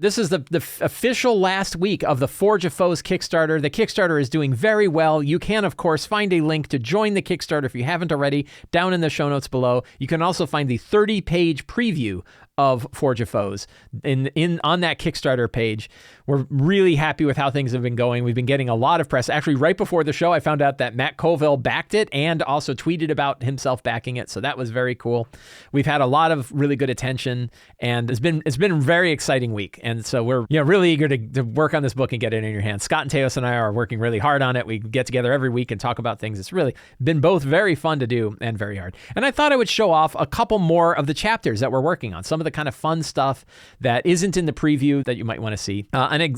This is the official last week of the Forge of Foes Kickstarter. The Kickstarter is doing very well. You can, of course, find a link to join the Kickstarter if you haven't already down in the show notes below. You can also find the 30-page preview of Forge of Foes on that Kickstarter page. We're really happy with how things have been going. We've been getting a lot of press. Actually, right before the show, I found out that Matt Colville backed it and also tweeted about himself backing it. So that was very cool. We've had a lot of really good attention, and it's been a very exciting week. And so we're really eager to work on this book and get it in your hands. Scott and Teos and I are working really hard on it. We get together every week and talk about things. It's really been both very fun to do and very hard. And I thought I would show off a couple more of the chapters that we're working on. Some of the kind of fun stuff that isn't in the preview that you might want to see.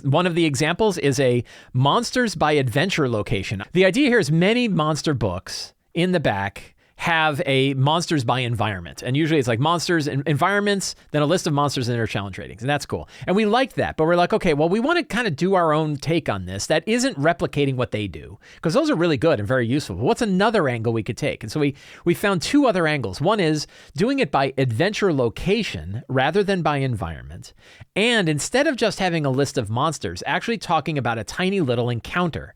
One of the examples is a Monsters by Adventure location. The idea here is many monster books in the back have a monsters by environment. And usually it's like monsters and environments, then a list of monsters and their challenge ratings. And that's cool. And we like that, but we're like, okay, well, we want to kind of do our own take on this that isn't replicating what they do, because those are really good and very useful. But what's another angle we could take? And so we found two other angles. One is doing it by adventure location rather than by environment. And instead of just having a list of monsters, actually talking about a tiny little encounter,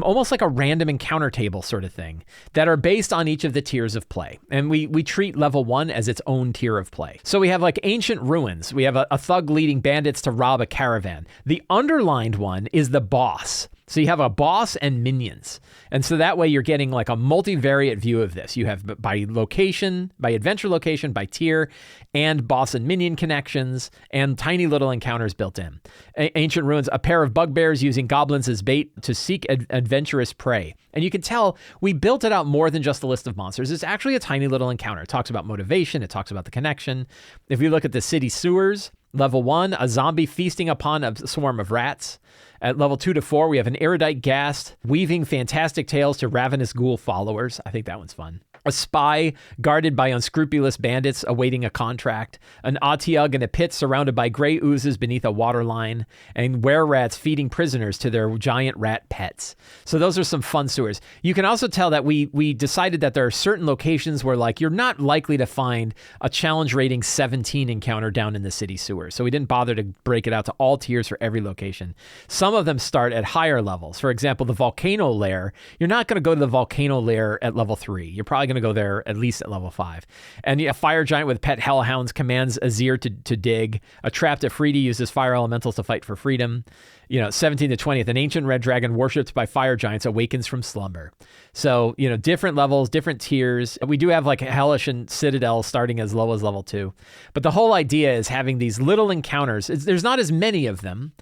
almost like a random encounter table sort of thing, that are based on each of the tiers of play. And we treat level 1 as its own tier of play. So we have like Ancient Ruins. We have a thug leading bandits to rob a caravan. The underlined one is the boss. So you have a boss and minions. And so that way you're getting like a multivariate view of this. You have by location, by adventure location, by tier, and boss and minion connections, and tiny little encounters built in. Ancient Ruins, a pair of bugbears using goblins as bait to seek adventurous prey. And you can tell we built it out more than just a list of monsters. It's actually a tiny little encounter. It talks about motivation. It talks about the connection. If you look at the city sewers, level 1, a zombie feasting upon a swarm of rats. At level 2 to 4, we have an erudite ghast weaving fantastic tales to ravenous ghoul followers. I think that one's fun. A spy guarded by unscrupulous bandits awaiting a contract. An Otyugh in a pit surrounded by gray oozes beneath a waterline. And were-rats feeding prisoners to their giant rat pets. So those are some fun sewers. You can also tell that we decided that there are certain locations where like you're not likely to find a challenge rating 17 encounter down in the city sewers. So we didn't bother to break it out to all tiers for every location. Some of them start at higher levels. For example, the volcano lair. You're not going to go to the volcano lair at level 3. You're probably going to go there at least at level 5. And a fire giant with pet hellhounds commands Azir to dig. A trapped Afridi uses fire elementals to fight for freedom. 17 to 20th, an ancient red dragon worshipped by fire giants awakens from slumber. So, different levels, different tiers. We do have like Hellish and Citadel starting as low as level 2. But the whole idea is having these little encounters. There's not as many of them,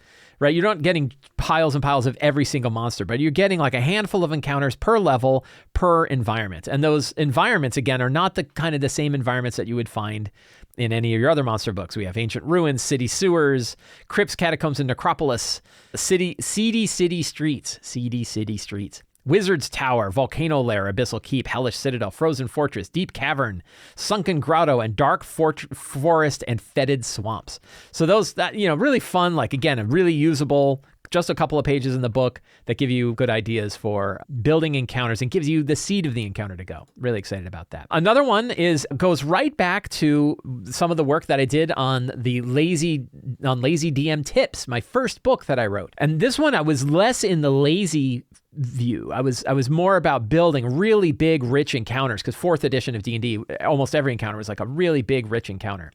right? You're not getting piles and piles of every single monster, but you're getting like a handful of encounters per level, per environment. And those environments, again, are not the same environments that you would find in any of your other monster books. We have Ancient Ruins, City Sewers, Crypts, Catacombs, and Necropolis, seedy city streets. Wizard's Tower, Volcano Lair, Abyssal Keep, Hellish Citadel, Frozen Fortress, Deep Cavern, Sunken Grotto, and Dark Forest and Fetid Swamps. So those, really fun, like again, really usable, just a couple of pages in the book that give you good ideas for building encounters and gives you the seed of the encounter to go. Really excited about that. Another one goes right back to some of the work that I did on Lazy DM Tips, my first book that I wrote. And this one, I was less in the lazy view. I was more about building really big, rich encounters, because 4th edition of D&D, almost every encounter was like a really big, rich encounter.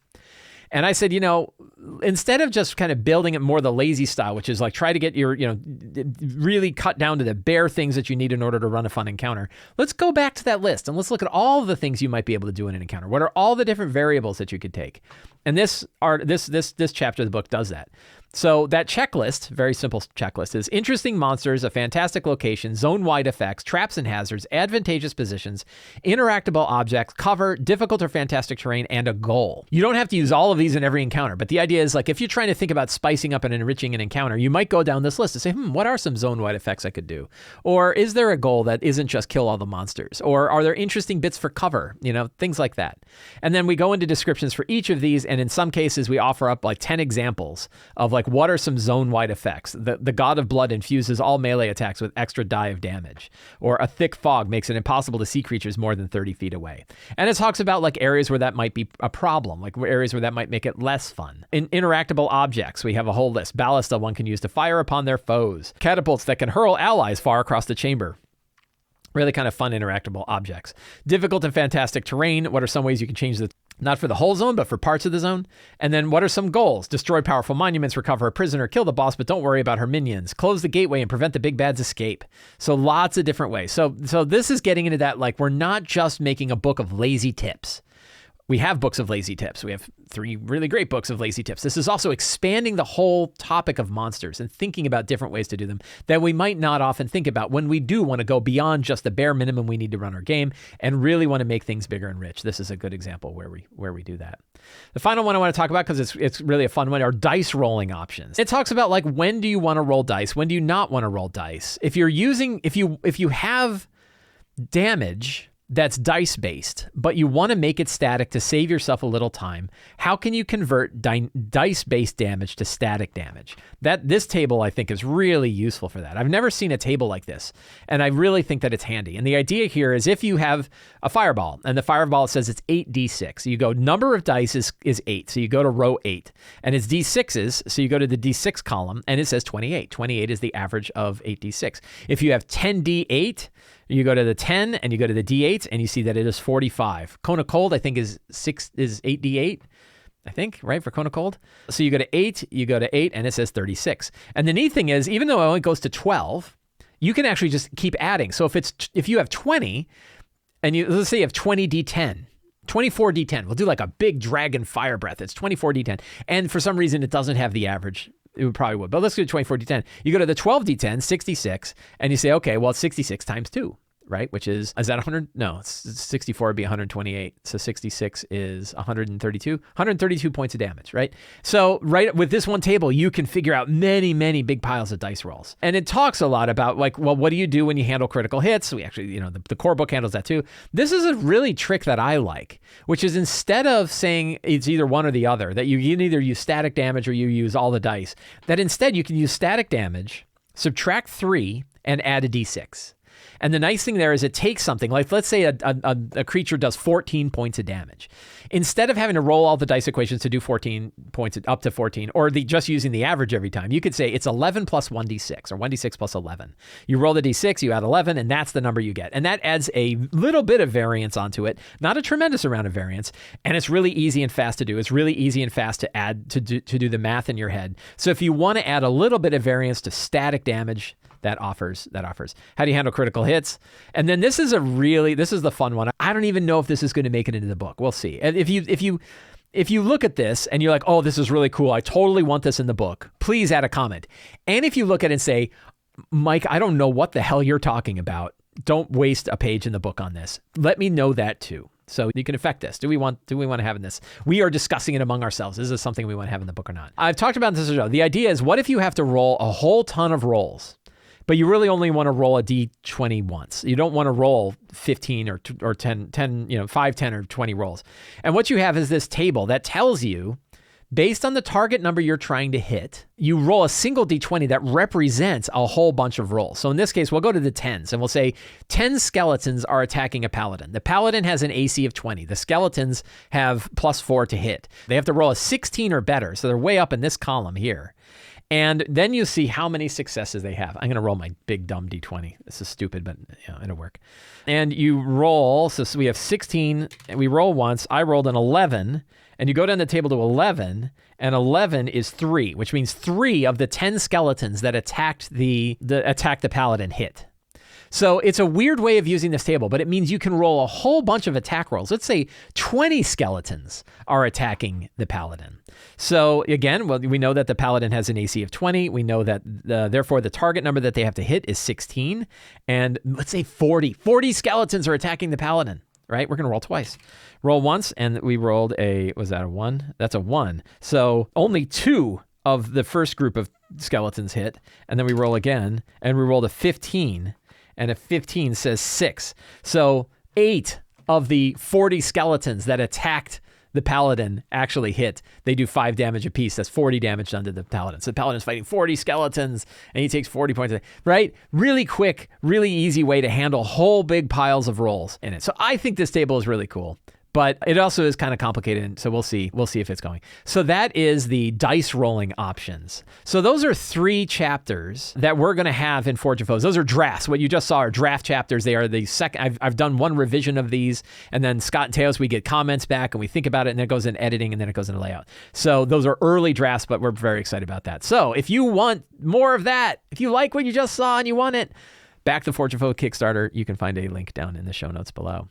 And I said, instead of just kind of building it more the lazy style, which is like try to get your, really cut down to the bare things that you need in order to run a fun encounter, let's go back to that list and let's look at all the things you might be able to do in an encounter. What are all the different variables that you could take? And this chapter of the book does that. So that checklist, very simple checklist, is interesting monsters, a fantastic location, zone-wide effects, traps and hazards, advantageous positions, interactable objects, cover, difficult or fantastic terrain, and a goal. You don't have to use all of these in every encounter, but the idea is like if you're trying to think about spicing up and enriching an encounter, you might go down this list and say, what are some zone-wide effects I could do? Or is there a goal that isn't just kill all the monsters? Or are there interesting bits for cover? Things like that. And then we go into descriptions for each of these, and in some cases we offer up like 10 examples of like what are some zone-wide effects. The God of Blood infuses all melee attacks with extra die of damage. Or a thick fog makes it impossible to see creatures more than 30 feet away. And it talks about like areas where that might be a problem, like areas where that might might make it less fun. In interactable objects, we have a whole list. Ballista one can use to fire upon their foes. Catapults that can hurl allies far across the chamber. Really kind of fun interactable objects. Difficult and fantastic terrain. What are some ways you can change the, not for the whole zone, but for parts of the zone? And then what are some goals? Destroy powerful monuments, recover a prisoner, kill the boss, but don't worry about her minions. Close the gateway and prevent the big bad's escape. So lots of different ways. So this is getting into that, like, we're not just making a book of lazy tips. We have books of lazy tips. We have 3 really great books of lazy tips. This is also expanding the whole topic of monsters and thinking about different ways to do them that we might not often think about when we do want to go beyond just the bare minimum we need to run our game and really want to make things bigger and rich. This is a good example where we do that. The final one I want to talk about, because it's really a fun one, are dice rolling options. It talks about, like, when do you want to roll dice? When do you not want to roll dice? If you have damage that's dice-based, but you want to make it static to save yourself a little time, how can you convert dice-based damage to static damage? This table, I think, is really useful for that. I've never seen a table like this, and I really think that it's handy. And the idea here is if you have a fireball, and the fireball says it's 8d6, you go, number of dice is 8, so you go to row 8. And it's d6s, so you go to the d6 column, and it says 28. 28 is the average of 8d6. If you have 10d8, you go to the 10 and you go to the D8s and you see that it is 45. Cone of Cold, I think, is 8D8, I think, right, for Cone of Cold? So you go to 8, and it says 36. And the neat thing is, even though it only goes to 12, you can actually just keep adding. So if you have 20, and let's say you have 20D10, 24D10, we'll do like a big dragon fire breath. It's 24D10. And for some reason, it doesn't have the average. It probably would, but let's do 24D10. You go to the 12D10, 66, and you say, okay, well, it's 66 times 2, right? Which is that 100? No, 64 would be 128. So 66 is 132. 132 points of damage, right? So right with this one table, you can figure out many, many big piles of dice rolls. And it talks a lot about, like, well, what do you do when you handle critical hits? We actually, the core book handles that too. This is a really trick that I like, which is instead of saying it's either one or the other, that you can either use static damage or you use all the dice, that instead you can use static damage, subtract 3, and add a d6. And the nice thing there is it takes something like, let's say a creature does 14 points of damage. Instead of having to roll all the dice equations to do 14 points, up to 14, or just using the average every time, you could say it's 11 plus 1d6, or 1d6 plus 11. You roll the d6, you add 11, and that's the number you get. And that adds a little bit of variance onto it, not a tremendous amount of variance, and it's really easy and fast to do. It's really easy and fast to add, to do the math in your head. So if you want to add a little bit of variance to static damage, that offers. How do you handle critical hits? And then this is the fun one. I don't even know if this is going to make it into the book. We'll see. And if you look at this and you're like, oh, this is really cool, I totally want this in the book, please add a comment. And if you look at it and say, Mike, I don't know what the hell you're talking about, don't waste a page in the book on this. Let me know that too. So you can affect this. Do we want to have in this? We are discussing it among ourselves. Is this something we want to have in the book or not? I've talked about this as well. The idea is, what if you have to roll a whole ton of rolls, but you really only want to roll a D20 once? You don't want to roll 15 or 10, 5, 10, or 20 rolls. And what you have is this table that tells you, based on the target number you're trying to hit, you roll a single D20 that represents a whole bunch of rolls. So in this case, we'll go to the 10s and we'll say 10 skeletons are attacking a paladin. The paladin has an AC of 20. The skeletons have +4 to hit. They have to roll a 16 or better. So they're way up in this column here. And then you see how many successes they have. I'm going to roll my big dumb D20. This is stupid, but it'll work. And you roll, so we have 16, and we roll once. I rolled an 11, and you go down the table to 11, and 11 is 3, which means 3 of the 10 skeletons that attacked the paladin hit. So it's a weird way of using this table, but it means you can roll a whole bunch of attack rolls. Let's say 20 skeletons are attacking the paladin. So again, well, we know that the paladin has an AC of 20. We know that therefore the target number that they have to hit is 16. And let's say 40 skeletons are attacking the paladin, right? We're going to roll twice. Roll once, and we rolled was that a 1? That's a 1. So only 2 of the first group of skeletons hit. And then we roll again, and we rolled a 15. And a 15 says 6. So 8 of the 40 skeletons that attacked the paladin actually hit. They do 5 damage apiece. That's 40 damage done to the paladin. So the paladin's fighting 40 skeletons, and he takes 40 points, right? Really quick, really easy way to handle whole big piles of rolls in it. So I think this table is really cool. But it also is kind of complicated, so we'll see. We'll see if it's going. So that is the dice rolling options. So those are 3 chapters that we're going to have in Forge of Foes. Those are drafts. What you just saw are draft chapters. They are the second. I've done 1 revision of these, and then Scott and Teos, we get comments back, and we think about it, and then it goes in editing, and then it goes into layout. So those are early drafts, but we're very excited about that. So if you want more of that, if you like what you just saw and you want it, back to Forge of Foes Kickstarter, you can find a link down in the show notes below.